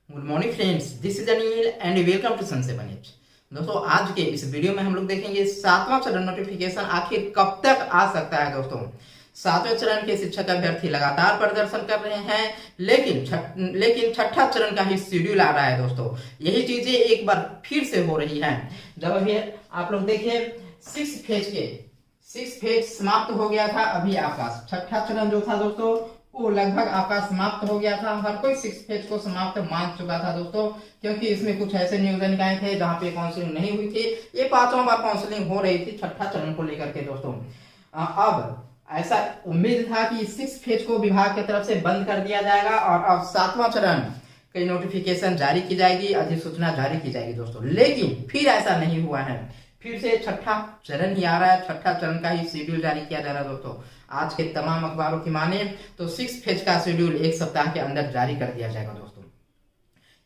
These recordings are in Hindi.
Good morning friends, this is Anil and welcome to sun 7 H. दोस्तों, आज के इस वीडियो में हम लोग देखेंगे सातवां चरण नोटिफिकेशन आखिर कब तक आ सकता है। दोस्तों, सातवें चरण के शिक्षक अभ्यर्थी लगातार प्रदर्शन कर रहे हैं, लेकिन छठा चरण का ही शेड्यूल आ रहा है। दोस्तों, यही चीजें एक बार फिर से हो रही हैं। जब अभी आप लोग देखिए सिक्स फेज समाप्त हो गया था। अभी आपका छठा चरण जो था दोस्तों, वो लगभग आपका समाप्त हो गया था। हर कोई सिक्स फेज को समाप्त मान चुका था दोस्तों, क्योंकि इसमें कुछ ऐसे नियोजन निकाय थे जहां पे काउंसलिंग नहीं हुई थी। ये पांचवा बार काउंसलिंग हो रही थी छठा चरण को लेकर के। दोस्तों, अब ऐसा उम्मीद था कि सिक्स फेज को विभाग की तरफ से बंद कर दिया जाएगा और अब सातवां चरण की नोटिफिकेशन जारी की जाएगी, अधिसूचना जारी की जाएगी। दोस्तों, लेकिन फिर ऐसा नहीं हुआ है। फिर से छठा चरण ही आ रहा है, छठा चरण का ही शेड्यूल जारी किया जा रहा है। दोस्तों, आज के तमाम अखबारों की माने तो सिक्स फेज का शेड्यूल एक सप्ताह के अंदर जारी कर दिया जाएगा। दोस्तों,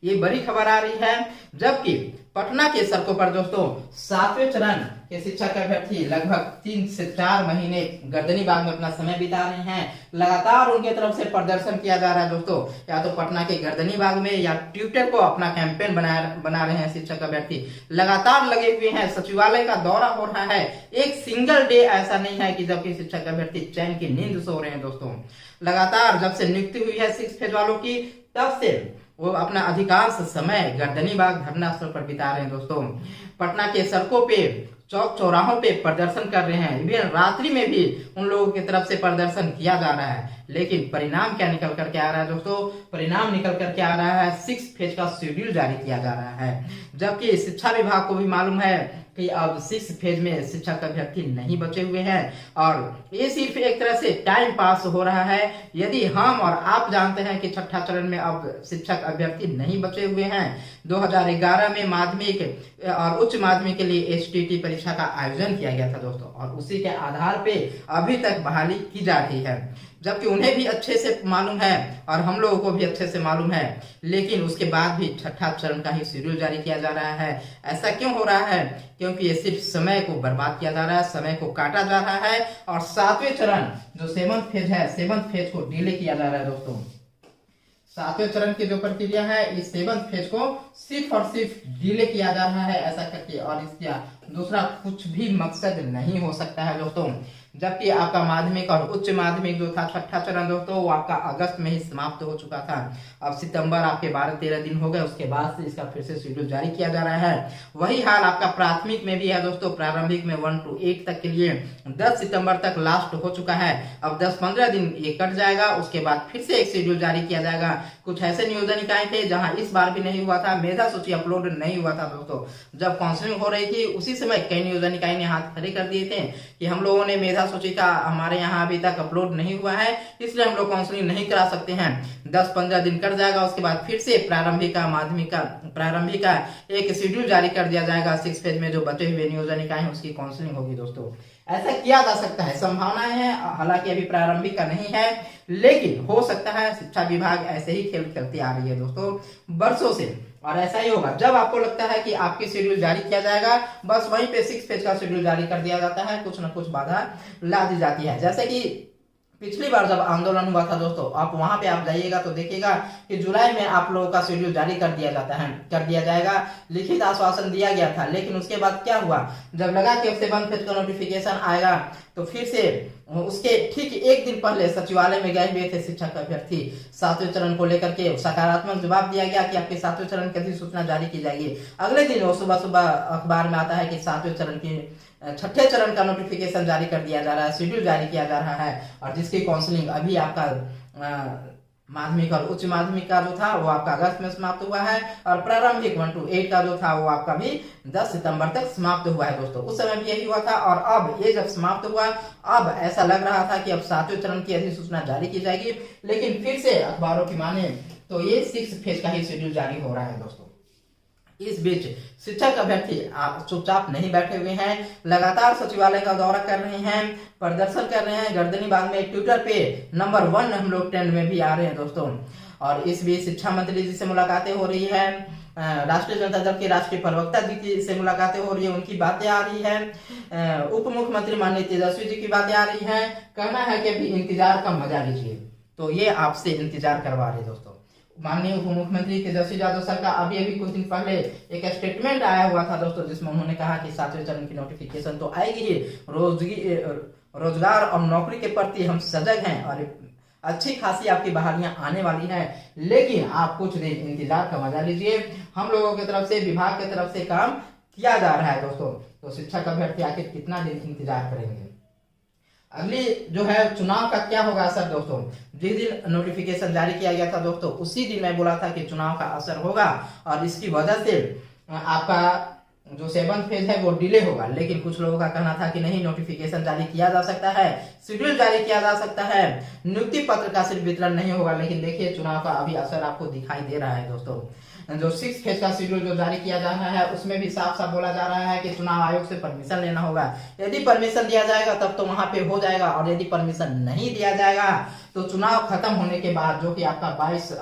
ये बड़ी खबर आ रही है, जबकि पटना के सड़कों पर दोस्तों सातवें चरण के शिक्षक अभ्यर्थी लगभग 3 से 4 महीने गर्दनी बाग में अपना समय बिता रहे हैं। लगातार उनके तरफ से प्रदर्शन किया जा रहा है। दोस्तों, या तो पटना के गर्दनी बाग में या ट्विटर को अपना कैंपेन बना रहे हैं शिक्षक अभ्यर्थी। लगातार लगे हुए हैं, सचिवालय का दौरा हो रहा है। एक सिंगल डे ऐसा नहीं है कि जबकि शिक्षक अभ्यर्थी चैन की नींद सो रहे हैं। दोस्तों, लगातार जब से नियुक्ति हुई है सिक्स फेज वालों की, तब से वो अपना अधिकांश समय गर्दनी बाग धरना स्थल पर बिता रहे हैं। दोस्तों, पटना के सड़कों पे, चौक चौराहों पे प्रदर्शन कर रहे हैं। इवन रात्रि में भी उन लोगों की तरफ से प्रदर्शन किया जा रहा है। लेकिन परिणाम क्या निकल करके आ रहा है? दोस्तों, परिणाम निकल करके आ रहा है सिक्स फेज का शेड्यूल जारी किया जा रहा है, जबकि शिक्षा विभाग को भी मालूम है कि अब सिक्स फेज में शिक्षक अभ्यर्थी नहीं बचे हुए हैं और ये सिर्फ एक तरह से टाइम पास हो रहा है। यदि हम और आप जानते हैं कि छठा चरण में अब शिक्षक अभ्यर्थी नहीं बचे हुए हैं। 2011 में माध्यमिक और उच्च माध्यमिक के लिए एसटीटी परीक्षा का आयोजन किया गया था दोस्तों, और उसी के आधार पे अभी तक बहाली की जा रही है, जबकि उन्हें भी अच्छे से मालूम है और हम लोगों को भी अच्छे से मालूम है। लेकिन उसके बाद भी छठा चरण का ही शेड्यूल जारी किया जा रहा है। ऐसा क्यों हो रहा है? क्योंकि ये सिर्फ समय को बर्बाद किया जा रहा है, समय को काटा जा रहा है। और सातवें चरण जो सेवंथ फेज है, सेवंथ फेज को डिले किया जा रहा है। दोस्तों, सातवें चरण की जो प्रक्रिया है, इस सेवंथ फेज को सिर्फ और सिर्फ डिले किया जा रहा है ऐसा करके, और इसका दूसरा कुछ भी मकसद नहीं हो सकता है। दोस्तों, जबकि आपका माध्यमिक और उच्च माध्यमिक जो था छठा चरण दोस्तों, वो आपका अगस्त में ही समाप्त हो चुका था। अब सितंबर आपके 12-13 दिन हो गए, उसके बाद से इसका फिर से शेड्यूल जारी किया जा रहा है। वही हाल आपका प्राथमिक में भी है दोस्तों। प्रारंभिक में 1 to 8 तक के लिए 10 सितंबर तक लास्ट हो चुका है। अब 10-15 दिन ये कट जाएगा, उसके बाद फिर से एक शेड्यूल जारी किया जाएगा। कुछ ऐसे नियोजन निकाय थे जहां इस बार भी नहीं हुआ था, मेधा सूची अपलोड नहीं हुआ था। दोस्तों, जब काउंसलिंग हो रही थी उसी समय कई नियोजन निकाय ने हाथ खड़े कर दिए थे कि हम लोगों ने मेधा सूची का हमारे यहाँ अभी तक अपलोड नहीं हुआ है, इसलिए हम लोग काउंसलिंग नहीं करा सकते हैं। 10-15 दिन कर जाएगा, उसके बाद फिर से प्रारंभिक का एक शेड्यूल जारी कर दिया जाएगा। सिक्स फेज में जो बचे हुए नियोजन निकाय हैं उसकी काउंसलिंग होगी। दोस्तों, ऐसा किया जा सकता है, संभावनाएं है, हालांकि अभी प्रारंभिक का नहीं है, लेकिन हो सकता है। शिक्षा विभाग ऐसे ही खेल करती आ रही है दोस्तों वर्षों से, और ऐसा ही होगा। जब आपको लगता है कि आपकी शेड्यूल जारी किया जाएगा, बस वहीं पे सिक्स फेज का शेड्यूल जारी कर दिया जाता है, कुछ न कुछ बाधा ला दी जाती है। जैसे कि पिछली बार जब आंदोलन हुआ था दोस्तों, आप वहां पे आप जाइएगा तो देखिएगा कि जुलाई में आप लोगों का शेड्यूल जारी कर दिया जाएगा। लिखित आश्वासन दिया गया था, लेकिन उसके बाद क्या हुआ? जब लगा कि सेवंथ फेज का नोटिफिकेशन आएगा, तो फिर से उसके ठीक एक दिन पहले सचिवालय में गए हुए थे शिक्षक अभ्यर्थी। सातवें चरण को लेकर के सकारात्मक जवाब दिया गया कि आपके सातवें चरण की अधिसूचना जारी की जाएगी। अगले दिन वो सुबह सुबह अखबार में आता है कि सातवें चरण की छठे चरण का नोटिफिकेशन जारी कर दिया जा रहा है, शेड्यूल जारी किया जा रहा है, और जिसकी काउंसलिंग अभी आपका माध्यमिक और उच्च माध्यमिक का जो था वो आपका अगस्त में समाप्त हुआ है, और प्रारंभिक 1 to 8 का जो था वो आपका भी 10 सितंबर तक समाप्त हुआ है। दोस्तों, उस समय भी यही हुआ था, और अब ये जब समाप्त हुआ, अब ऐसा लग रहा था कि अब सातवें चरण की अधिसूचना जारी की जाएगी। लेकिन फिर से अखबारों की माने तो ये सिक्स फेज का ही शेड्यूल जारी हो रहा है। दोस्तों, इस बीच शिक्षक अभ्यर्थी चुपचाप नहीं बैठे हुए हैं, लगातार सचिवालय का दौरा कर रहे हैं, प्रदर्शन कर रहे हैं। गर्दनी बाग में ट्विटर पे नंबर 1 हम लोग ट्रेंड में भी आ रहे हैं दोस्तों। और इस बीच शिक्षा मंत्री जी से मुलाकातें हो रही है, राष्ट्रीय जनता दल के राष्ट्रीय प्रवक्ता जी से मुलाकातें हो रही है, उनकी बातें आ रही है, उप मुख्यमंत्री माननीय तेजस्वी जी की बातें आ रही है। कहना है कि अभी इंतजार का मजा लीजिए, तो ये आपसे इंतजार करवा रहे हैं दोस्तों। माननीय उप मुख्यमंत्री तेजस्वी यादव सर का अभी अभी कुछ दिन पहले एक स्टेटमेंट आया हुआ था दोस्तों, जिसमें उन्होंने कहा कि 7वें चरण की नोटिफिकेशन तो आएगी ही, रोजगार और नौकरी के प्रति हम सजग हैं और अच्छी खासी आपकी बहालियां आने वाली है, लेकिन आप कुछ दिन इंतजार का मजा लीजिए। हम लोगों की तरफ से, विभाग की तरफ से काम किया जा रहा है दोस्तों। तो शिक्षक अभ्यर्थी आखिर कितना दिन इंतजार करेंगे। अगली जो है चुनाव का क्या होगा असर दोस्तों। जिस दिन नोटिफिकेशन जारी किया गया था दोस्तों, उसी दिन मैं बोला था कि चुनाव का असर होगा और इसकी वजह से आपका जो 7th फेज है वो डिले होगा। लेकिन कुछ लोगों का कहना था कि नहीं, नोटिफिकेशन जारी किया जा सकता है, शेड्यूल जारी किया जा सकता है, नियुक्ति पत्र का सिर्फ वितरण नहीं होगा। लेकिन देखिए चुनाव का अभी असर आपको दिखाई दे रहा है दोस्तों। जो 6th फेज का शेड्यूल जो जारी किया जा रहा है, उसमें भी साफ साफ बोला जा रहा है कि चुनाव आयोग से परमिशन लेना होगा। यदि परमिशन दिया जाएगा तब तो वहां पे हो जाएगा, और यदि परमिशन नहीं दिया जाएगा तो चुनाव खत्म होने के बाद, जो कि आपका 22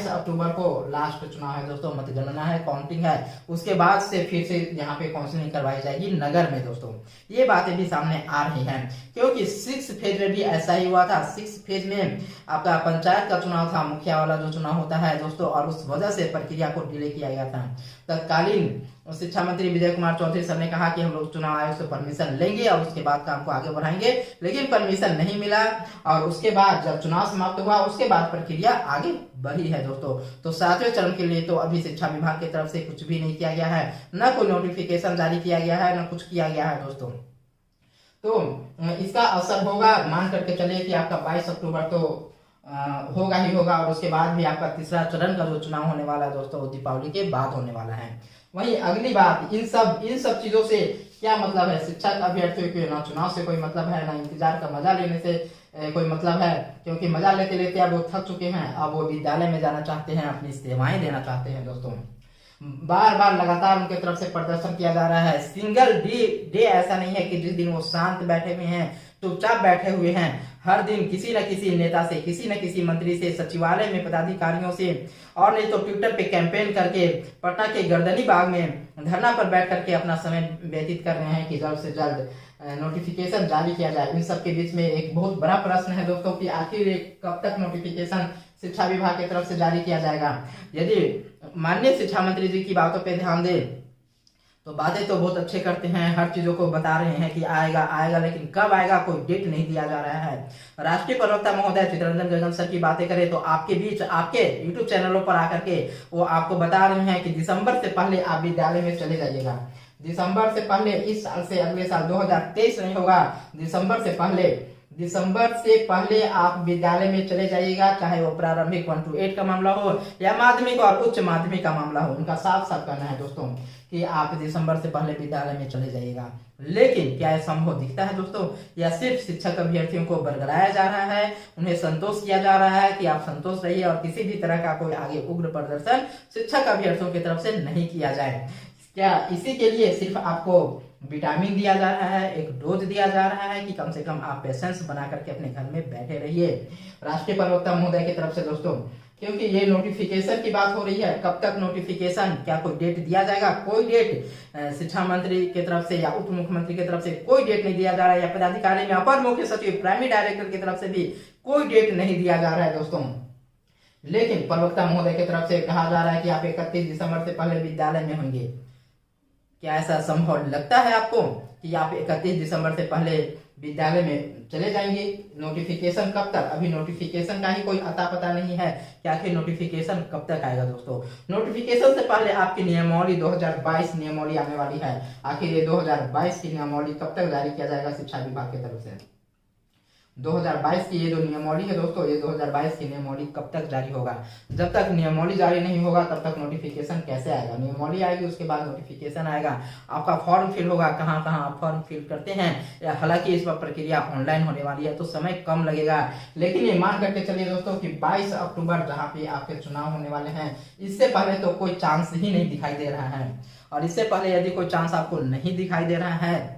अक्टूबर को लास्ट चुनाव है दोस्तों, मतगणना है, काउंटिंग है, उसके बाद से फिर से यहाँ पे काउंसलिंग करवाई जाएगी नगर में दोस्तों। ये बातें भी सामने आ रही हैं, क्योंकि 6th फेज में भी ऐसा ही हुआ था। 6th फेज में आपका पंचायत का चुनाव था, मुखिया वाला जो चुनाव होता है दोस्तों, और उस वजह से प्रक्रिया को डिले किया गया था। तत्कालीन शिक्षा मंत्री विजय कुमार चौधरी सर ने कहा कि हम लोग चुनाव आयोग से परमिशन लेंगे और उसके बाद काम को आगे बढ़ाएंगे, लेकिन परमिशन नहीं मिला। और उसके बाद जब चुनाव समाप्त हुआ, उसके बाद प्रक्रिया आगे बढ़ी है दोस्तों। तो 7वें चरण के लिए तो अभी शिक्षा विभाग की तरफ से कुछ भी नहीं किया गया है, न कोई नोटिफिकेशन जारी किया गया है, न कुछ किया गया है दोस्तों। तो इसका असर होगा, मान करके चलिए कि आपका 22 अक्टूबर तो होगा ही होगा, और उसके बाद भी आपका तीसरा चरण का जो चुनाव होने वाला है दोस्तों, दीपावली के बाद होने वाला है। वहीं अगली बात, इन सब चीजों से क्या मतलब है। शिक्षक अभ्यर्थियों के ना चुनाव से कोई मतलब है, ना इंतजार का मजा लेने से कोई मतलब है, क्योंकि मजा लेते लेते अब वो थक चुके हैं। अब वो विद्यालय में जाना चाहते हैं, अपनी सेवाएं देना चाहते हैं दोस्तों। बार बार लगातार उनके तरफ से प्रदर्शन किया जा रहा है। सिंगल डे ऐसा नहीं है कि जिस दिन वो शांत बैठे हुए हैं, चुपचाप बैठे हुए हैं। हर दिन किसी न किसी नेता से, किसी न किसी मंत्री से, सचिवालय में पदाधिकारियों से, और नहीं तो ट्विटर पे कैंपेन करके पटना के गर्दनी बाग में धरना पर बैठ करके अपना समय व्यतीत कर रहे हैं कि जल्द से जल्द नोटिफिकेशन जारी किया जाए। इन सब के बीच में एक बहुत बड़ा प्रश्न है दोस्तों कि आखिर कब तक नोटिफिकेशन शिक्षा विभाग की तरफ से जारी किया जाएगा। यदि माननीय शिक्षा मंत्री जी की बातों पे ध्यान दें तो बातें तो बहुत अच्छे करते हैं, हर चीजों को बता रहे हैं कि आएगा, लेकिन कब आएगा कोई डेट नहीं दिया जा रहा है। राष्ट्रीय प्रवक्ता महोदय चित्ररंजन गगन सर की बातें करें तो आपके बीच, आपके यूट्यूब चैनलों पर आकर के वो आपको बता रहे हैं कि दिसंबर से पहले आप विद्यालय में चले जाइएगा। दिसंबर से पहले, इस साल से अगले साल 2023 नहीं होगा, दिसंबर से पहले आप विद्यालय में चले जाइएगा, चाहे वो प्रारंभिक 1 to 8 का मामला हो या माध्यमिक और उच्च माध्यमिक का मामला हो। उनका साफ साफ कहना है दोस्तों कि आप दिसंबर से पहले विद्यालय में चले जाइएगा। लेकिन क्या यह संभव दिखता है दोस्तों, या सिर्फ शिक्षक अभ्यर्थियों को बरगलाया जा रहा है, उन्हें संतोष किया जा रहा है कि आप संतोष रहिए और किसी भी तरह का कोई आगे उग्र प्रदर्शन शिक्षक अभ्यर्थियों की तरफ से नहीं किया जाए। क्या इसी के लिए सिर्फ आपको विटामिन दिया जा रहा है, एक डोज दिया जा रहा है कि कम से कम आप पेशेंस बना करके अपने घर में बैठे रहिए। राष्ट्रीय प्रवक्ता महोदय की तरफ से दोस्तों, क्योंकि ये नोटिफिकेशन की बात हो रही है, कब तक नोटिफिकेशन, क्या कोई डेट दिया जाएगा? कोई डेट शिक्षा मंत्री की तरफ से या उप मुख्यमंत्री की तरफ से कोई डेट नहीं दिया जा रहा है, या पदाधिकारी में अपर मुख्य सचिव, प्राइमरी डायरेक्टर की तरफ से भी कोई डेट नहीं दिया जा रहा है दोस्तों। लेकिन प्रवक्ता महोदय की तरफ से कहा जा रहा है कि आप 31 दिसंबर से पहले विद्यालय में होंगे। क्या ऐसा संभव लगता है आपको कि आप 31 दिसंबर से पहले विद्यालय में चले जाएंगे? नोटिफिकेशन कब तक? अभी नोटिफिकेशन का ही कोई अता पता नहीं है कि आखिर नोटिफिकेशन कब तक आएगा दोस्तों। नोटिफिकेशन से पहले आपकी नियमावली 2022 नियमावली आने वाली है। आखिर ये 2022 की नियमावली कब तक जारी किया जाएगा शिक्षा विभाग की तरफ से? 2022 की ये जो नियमावली है दोस्तों, ये 2022 की नियमावली कब तक जारी होगा? जब तक नियमावली जारी नहीं होगा तब तक नोटिफिकेशन कैसे आएगा? नियमावली आएगी, उसके बाद नोटिफिकेशन आएगा, आपका फॉर्म फिल होगा। कहाँ कहाँ आप फॉर्म फिल करते हैं? हालांकि इस बार प्रक्रिया ऑनलाइन होने वाली है तो समय कम लगेगा, लेकिन ये मान करके चलिए दोस्तों कि 22 अक्टूबर जहाँ पे आपके चुनाव होने वाले हैं, इससे पहले तो कोई चांस ही नहीं दिखाई दे रहा है। और इससे पहले यदि कोई चांस आपको नहीं दिखाई दे रहा है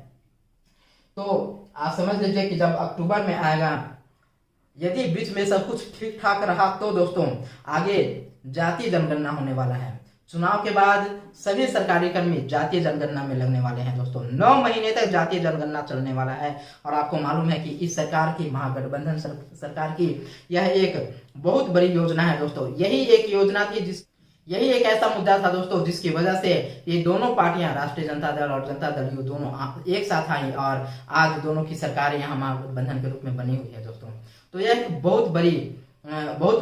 तो आप समझ लीजिए कि जब अक्टूबर में आएगा, यदि बीच में सब कुछ ठीक ठाक रहा तो दोस्तों आगे जातीय जनगणना होने वाला है। चुनाव के बाद सभी सरकारी कर्मी जातीय जनगणना में लगने वाले हैं दोस्तों। 9 महीने तक जातीय जनगणना चलने वाला है और आपको मालूम है कि इस सरकार की, महागठबंधन सरकार की यह एक बहुत बड़ी योजना है दोस्तों। यही एक योजना थी यही एक ऐसा मुद्दा था दोस्तों जिसकी वजह से ये दोनों पार्टियां, राष्ट्रीय जनता दल और जनता दल, ये दोनों एक साथ आई और आज दोनों की सरकार यहाँ महागठबंधन के रूप में बनी हुई है दोस्तों। तो यह एक बहुत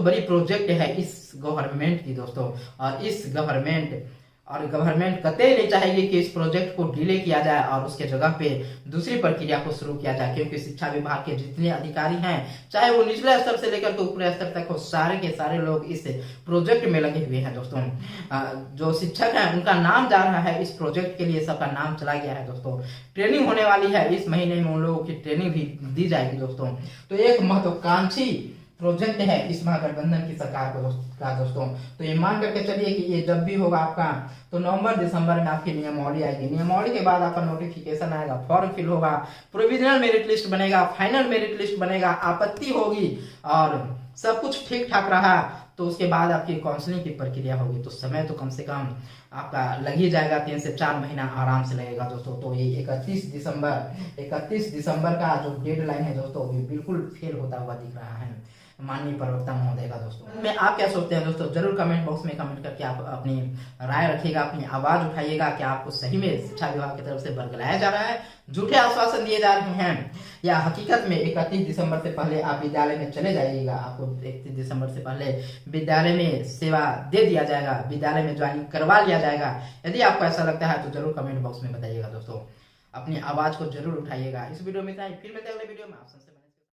बड़ी प्रोजेक्ट है इस गवर्नमेंट की दोस्तों। और इस गवर्नमेंट कतई नहीं चाहेगी कि इस प्रोजेक्ट को डिले किया जाए और उसके जगह पे दूसरी प्रक्रिया को शुरू किया जाए, क्योंकि शिक्षा विभाग के जितने अधिकारी हैं, चाहे वो निचले स्तर से लेकर के ऊपरी स्तर तक हो, सारे के सारे लोग इस प्रोजेक्ट में लगे हुए हैं दोस्तों। जो शिक्षक हैं उनका नाम जा रहा है इस प्रोजेक्ट के लिए, सबका नाम चला गया है दोस्तों। ट्रेनिंग होने वाली है, इस महीने में उन लोगों की ट्रेनिंग भी दी जाएगी दोस्तों। तो एक महत्वाकांक्षी प्रोजेक्ट है इस महागठबंधन की सरकार का दोस्तों। तो ये मान करके चलिए कि ये जब भी होगा आपका, तो नवंबर दिसंबर में आपकी नियमावली आएगी। नियमावली के बाद आपका नोटिफिकेशन आएगा, फॉर्म फिल होगा, प्रोविजनल मेरिट लिस्ट बनेगा, फाइनल मेरिट लिस्ट बनेगा, आपत्ति होगी और सब कुछ ठीक ठाक रहा तो उसके बाद आपकी काउंसलिंग की प्रक्रिया होगी। तो समय तो कम से कम आपका लग ही जाएगा, 3 से 4 महीना आराम से लगेगा दोस्तों। तो ये 31 दिसंबर का जो डेडलाइन है दोस्तों, ये बिल्कुल फेल होता हुआ दिख रहा है माननीय प्रवक्ता महोदय का दोस्तों। में आप क्या सोचते हैं दोस्तों, जरूर कमेंट बॉक्स में कमेंट करके आप अपनी राय रखिएगा, अपनी आवाज उठाइएगा। क्या आपको सही में शिक्षा विभाग की तरफ से बरगलाया जा रहा है, झूठे आश्वासन दिए जा रहे हैं, या हकीकत में 31 दिसंबर से पहले आप विद्यालय में चले जाइएगा, आपको 31 दिसंबर से पहले विद्यालय में सेवा दे दिया जाएगा, विद्यालय में ज्वाइन करवा लिया जाएगा। यदि आपको ऐसा लगता है तो जरूर कमेंट बॉक्स में बताइएगा दोस्तों, अपनी आवाज को जरूर उठाइएगा। इस वीडियो में इतना ही, फिर मिलते हैं अगले वीडियो में। आप सबसे